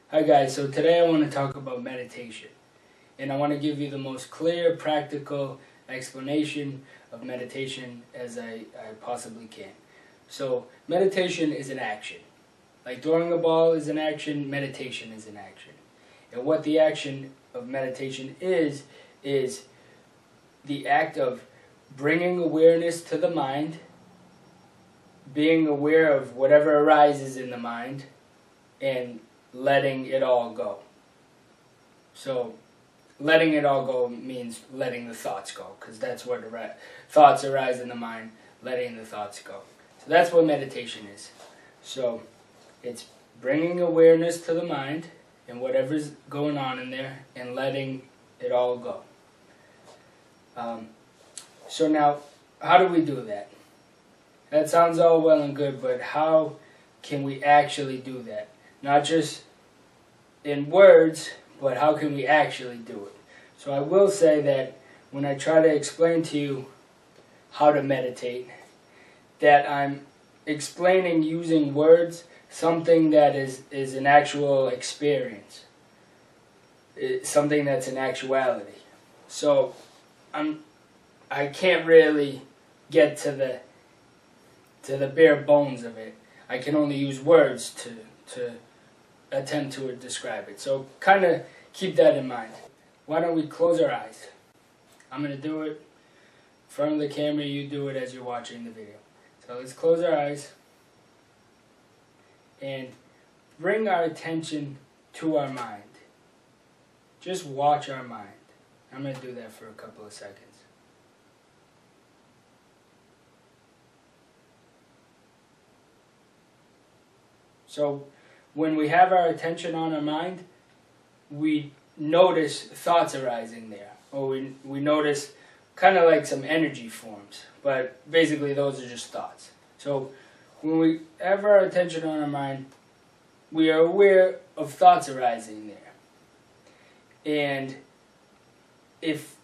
Hi guys, so today I want to talk about meditation, and I want to give you the most clear, practical explanation of meditation as I possibly can. So meditation is an action. Like throwing a ball is an action, meditation is an action. And what the action of meditation is the act of bringing awareness to the mind, being aware of whatever arises in the mind, and letting it all go. So, letting it all go means letting the thoughts go, because that's where the thoughts arise in the mind, letting the thoughts go. So that's what meditation is. So, it's bringing awareness to the mind and whatever's going on in there and letting it all go. So now, how do we do that? That sounds all well and good, but how can we actually do that? Not just in words, but how can we actually do it? So I will say that when I try to explain to you how to meditate, that I'm explaining using words something that is an actual experience, something that's an actuality. So I can't really get to the bare bones of it. I can only use words to attempt to describe it. So kind of keep that in mind. Why don't we close our eyes? I'm going to do it in front of the camera. You do it as you're watching the video. So let's close our eyes and bring our attention to our mind. Just watch our mind. I'm going to do that for a couple of seconds. So when we have our attention on our mind, we notice thoughts arising there. Or we notice kind of like some energy forms. But basically those are just thoughts. So when we have our attention on our mind, we are aware of thoughts arising there. And if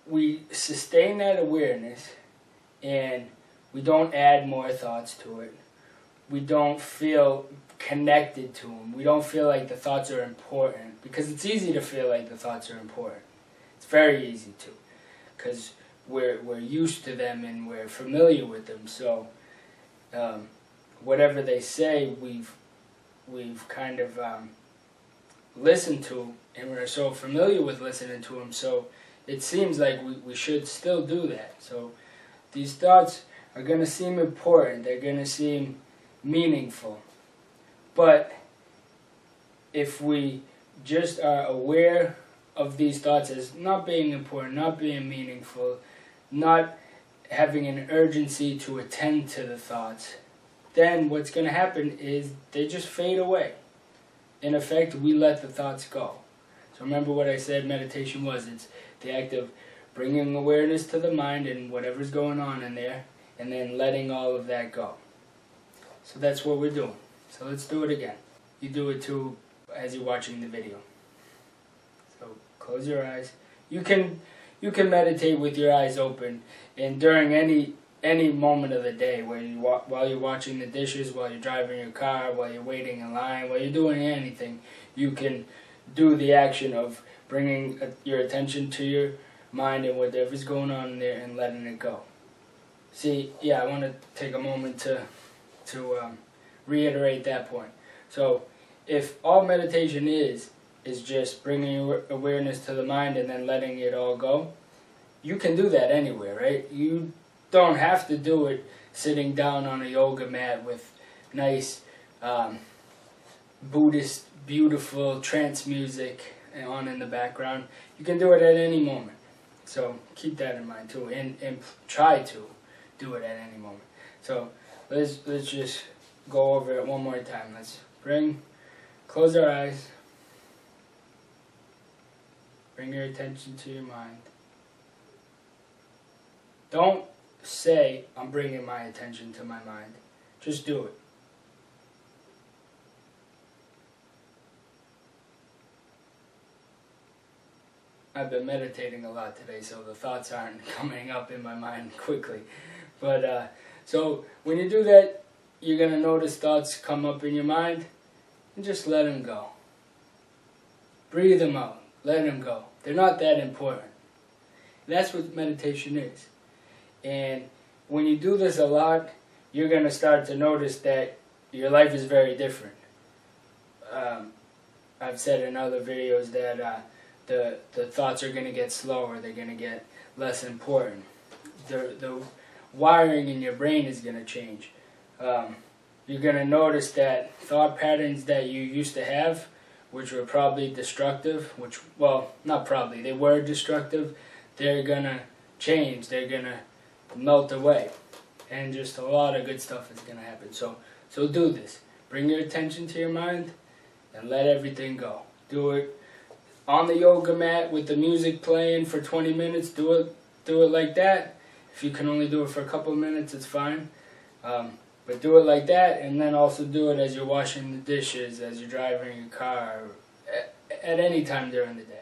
we sustain that awareness and we don't add more thoughts to it, we don't feel connected to them. We don't feel like the thoughts are important, because it's easy to feel like the thoughts are important. It's very easy to, because we're used to them and we're familiar with them. So whatever they say, we've kind of listened to, and we're so familiar with listening to them. So it seems like we should still do that. So these thoughts are going to seem important. They're going to seem meaningful. But if we just are aware of these thoughts as not being important, not being meaningful, not having an urgency to attend to the thoughts, then what's going to happen is they just fade away. In effect, we let the thoughts go. So remember what I said meditation was. It's the act of bringing awareness to the mind and whatever's going on in there, and then letting all of that go. So that's what we're doing. So let's do it again. You do it too as you're watching the video. So close your eyes. You can meditate with your eyes open, and during any moment of the day, while you're washing the dishes, while you're driving your car, while you're waiting in line, while you're doing anything, you can do the action of bringing your attention to your mind and whatever's going on in there and letting it go. See, yeah, I want to take a moment to reiterate that point. So if all meditation is just bringing awareness to the mind and then letting it all go, you can do that anywhere, right? You don't have to do it sitting down on a yoga mat with nice Buddhist, beautiful trance music on in the background. You can do it at any moment. So keep that in mind too, and try to do it at any moment. So let's just go over it one more time. Let's close our eyes, bring your attention to your mind. Don't say, I'm bringing my attention to my mind. Just do it. I've been meditating a lot today, so the thoughts aren't coming up in my mind quickly. But so when you do that, you're going to notice thoughts come up in your mind, and just let them go. breathe them out, let them go. They're not that important. That's what meditation is. And when you do this a lot, you're going to start to notice that your life is very different. I've said in other videos that the thoughts are going to get slower, they're going to get less important. The wiring in your brain is going to change. You're going to notice that thought patterns that you used to have, which were probably destructive, well, not probably, they were destructive, they're going to change, they're going to melt away. And just a lot of good stuff is going to happen. So do this. Bring your attention to your mind and let everything go. Do it on the yoga mat with the music playing for 20 minutes. Do it like that. If you can only do it for a couple of minutes, it's fine. But do it like that, and then also do it as you're washing the dishes, as you're driving your car, at any time during the day.